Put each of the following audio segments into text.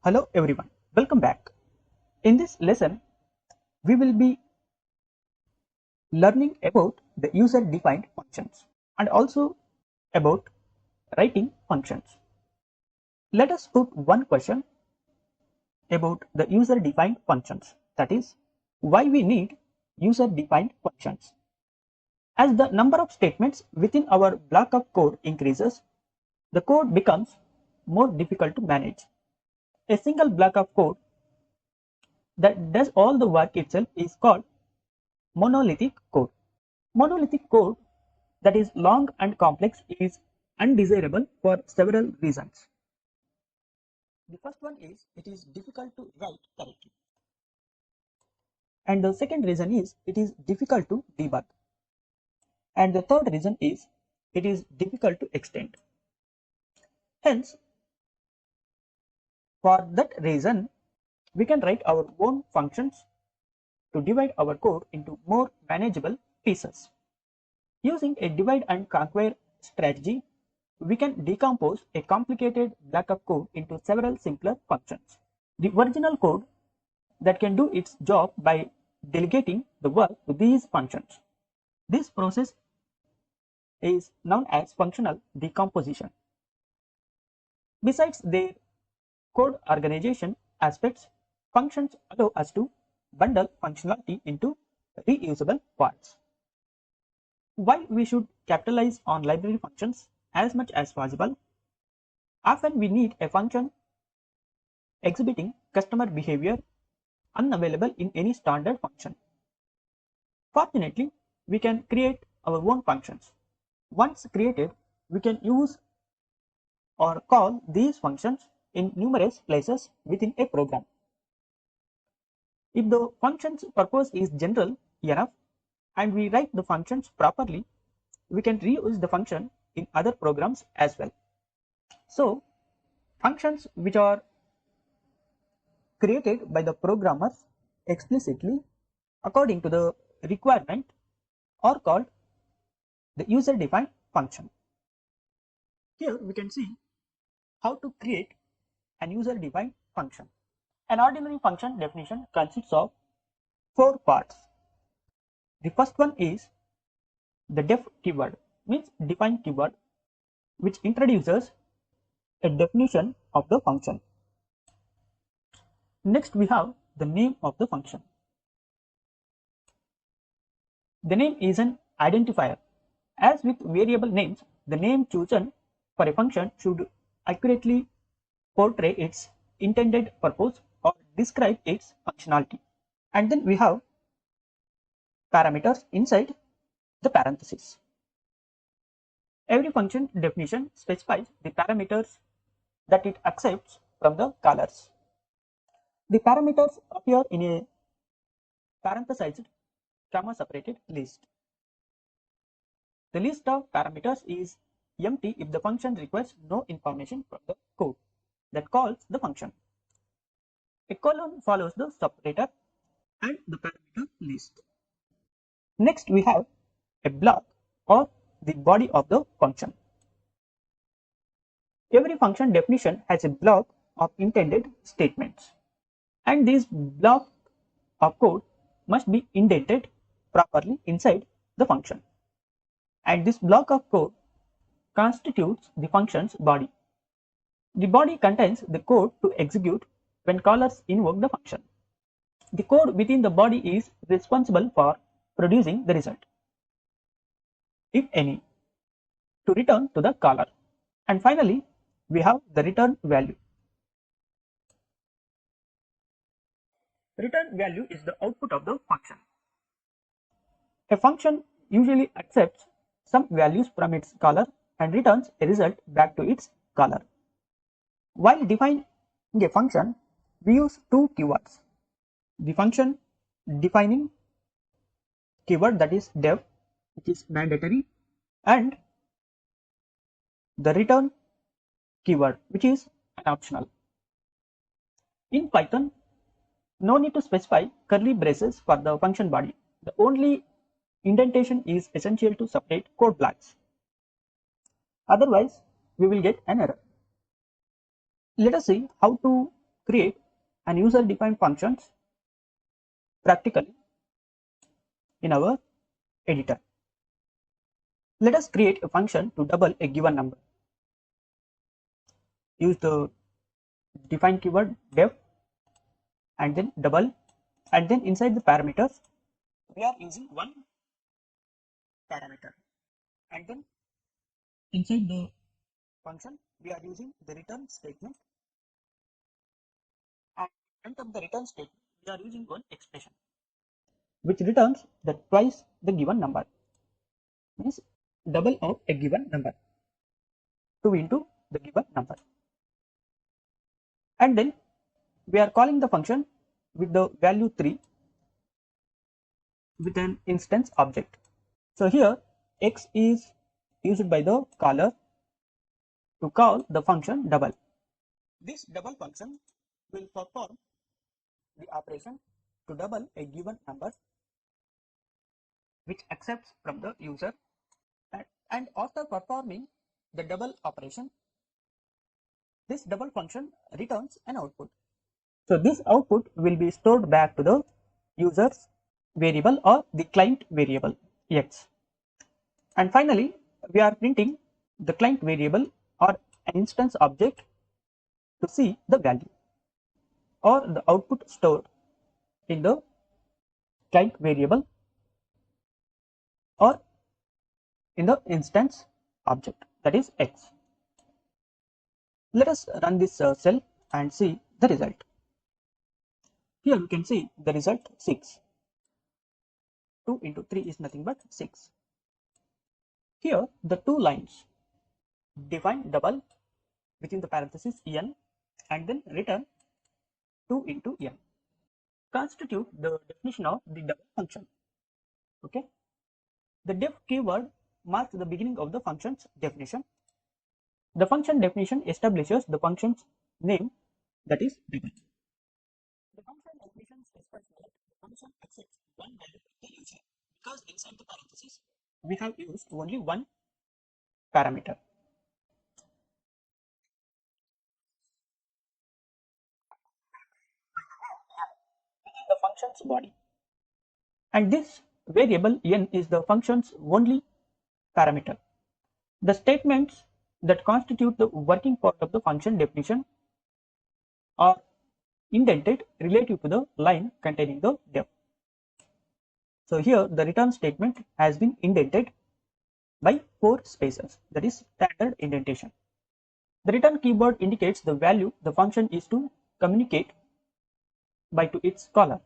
Hello everyone, welcome back. In this lesson, we will be learning about the user-defined functions and also about writing functions. Let us put one question about the user-defined functions, that is, why we need user-defined functions. As the number of statements within our block of code increases, the code becomes more difficult to manage. A single block of code that does all the work itself is called monolithic code. Monolithic code that is long and complex is undesirable for several reasons. The first one is it is difficult to write correctly. And the second reason is it is difficult to debug. And the third reason is it is difficult to extend. Hence, for that reason, we can write our own functions to divide our code into more manageable pieces. Using a divide and conquer strategy, we can decompose a complicated block of code into several simpler functions. The original code that can do its job by delegating the work to these functions. This process is known as functional decomposition. Besides their code organization aspects, functions allow us to bundle functionality into reusable parts. While we should capitalize on library functions as much as possible, often we need a function exhibiting customer behavior unavailable in any standard function. Fortunately, we can create our own functions. Once created, we can use or call these functions in numerous places within a program. If the function's purpose is general enough and we write the functions properly, we can reuse the function in other programs as well. So, functions which are created by the programmers explicitly according to the requirement are called the user-defined function. Here we can see how to create an user-defined function. An ordinary function definition consists of 4 parts. The first one is the def keyword, means define keyword, which introduces a definition of the function. Next we have the name of the function. The name is an identifier. As with variable names, the name chosen for a function should accurately portray its intended purpose or describe its functionality. And then we have parameters inside the parentheses. Every function definition specifies the parameters that it accepts from the callers. The parameters appear in a parenthesized, comma separated list. The list of parameters is empty if the function requires no information from the code that calls the function. A colon follows the separator and the parameter list. Next we have a block or the body of the function. Every function definition has a block of intended statements, and this block of code must be indented properly inside the function, and this block of code constitutes the function's body. The body contains the code to execute when callers invoke the function. The code within the body is responsible for producing the result, if any, to return to the caller. And finally, we have the return value. Return value is the output of the function. A function usually accepts some values from its caller and returns a result back to its caller. While defining a function, we use 2 keywords. The function defining keyword, that is def, which is mandatory, and the return keyword, which is an optional. In Python, no need to specify curly braces for the function body. The only indentation is essential to separate code blocks. Otherwise, we will get an error. Let us see how to create an user-defined functions practically in our editor. Let us create a function to double a given number. Use the define keyword def and then double, and then inside the parameters we are using one parameter, and then inside the function we are using the return statement, and end of the return statement we are using one expression which returns the twice the given number, means double of a given number, 2 into the given number. And then we are calling the function with the value 3 with an instance object. So here x is used by the caller to call the function double. This double function will perform the operation to double a given number which accepts from the user, and after performing the double operation, this double function returns an output. So this output will be stored back to the user's variable or the client variable x. And finally, we are printing the client variable or an instance object to see the value or the output stored in the client variable or in the instance object, that is x. Let us run this cell and see the result. Here we can see the result 6. 2 into 3 is nothing but 6. Here the two lines define double within the parenthesis n and then return 2 into n constitute the definition of the double function. Okay, the def keyword marks the beginning of the function's definition. The function definition establishes the function's name, that is double. The function definition specifies that the function accepts one value of the user, because inside the parenthesis we have used only one parameter. Within the function's body, and this variable n is the function's only parameter. The statements that constitute the working part of the function definition are indented relative to the line containing the def. So here the return statement has been indented by 4 spaces, that is standard indentation. The return keyword indicates the value the function is to communicate by to its caller.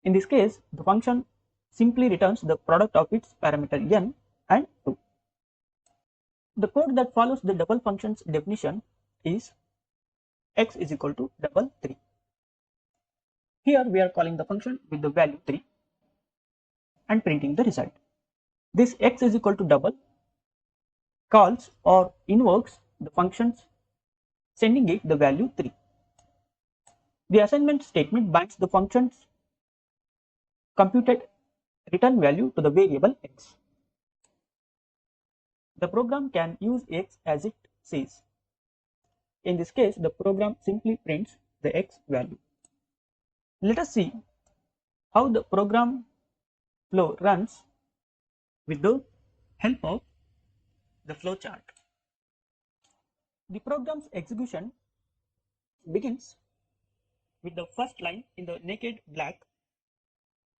In this case, the function simply returns the product of its parameter n and 2. The code that follows the double function's definition is x is equal to double 3. Here we are calling the function with the value 3 and printing the result. This x is equal to double calls or invokes the functions, sending it the value 3. The assignment statement binds the function's computed return value to the variable x. The program can use x as it sees. In this case, the program simply prints the x value. Let us see how the program flow runs with the help of the flow chart. The program's execution begins with the first line in the naked black,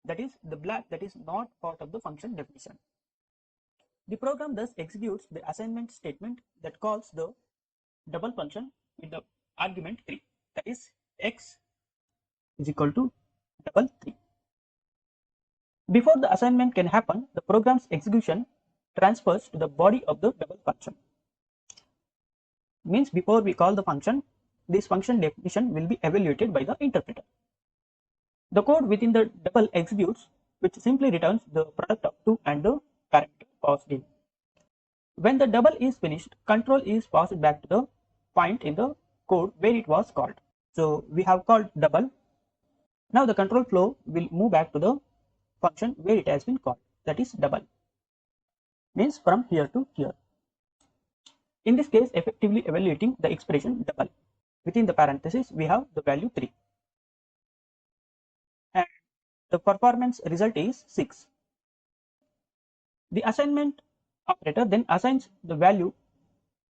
that is the black that is not part of the function definition. The program thus executes the assignment statement that calls the double function with the argument 3, that is x is equal to double 3. Before the assignment can happen, the program's execution transfers to the body of the double function. Means before we call the function, this function definition will be evaluated by the interpreter. The code within the double executes, which simply returns the product of 2 and the parameter passed in. When the double is finished, control is passed back to the point in the code where it was called. So we have called double. Now the control flow will move back to the function where it has been called, that is double, means from here to here. In this case, effectively evaluating the expression double. within the parenthesis we have the value 3, and the performance result is 6. The assignment operator then assigns the value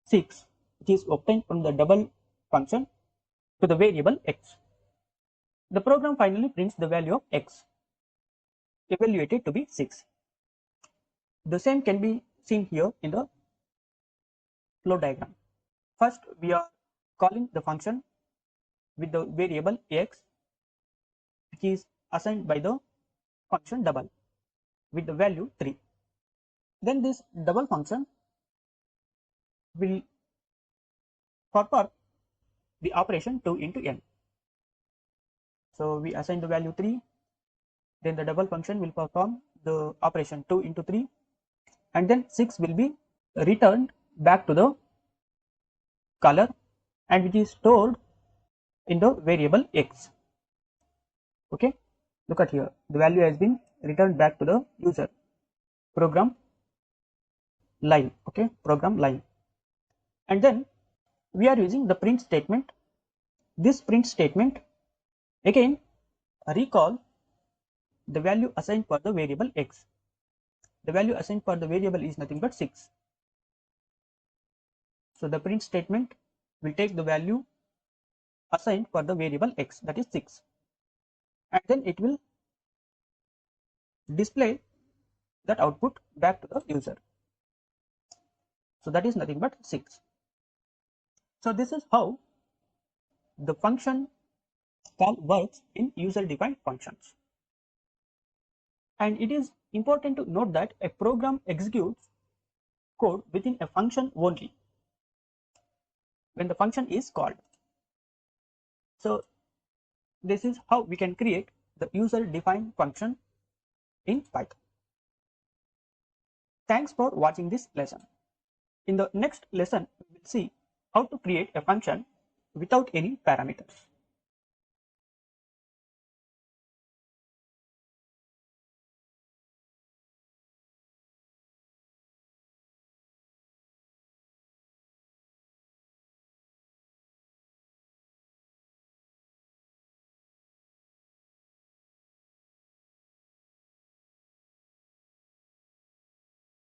6, which is obtained from the double function, to the variable x. The program finally prints the value of x, evaluated to be 6. The same can be seen here in the flow diagram. First, we are calling the function with the variable x, which is assigned by the function double with the value 3. Then this double function will perform the operation 2 into n. So we assign the value 3, then the double function will perform the operation 2 into 3, and then 6 will be returned back to the caller, and which is stored in the variable x. Okay, look at here, the value has been returned back to the user program line. Okay, program line. And then we are using the print statement. This print statement again recall the value assigned for the variable x. The value assigned for the variable is nothing but 6. So the print statement will take the value assigned for the variable x, that is 6, and then it will display that output back to the user. So that is nothing but 6. So this is how the function call works in user defined functions. And it is important to note that a program executes code within a function only when the function is called. So this is how we can create the user defined function in Python. Thanks for watching this lesson. In the next lesson, we will see how to create a function without any parameters.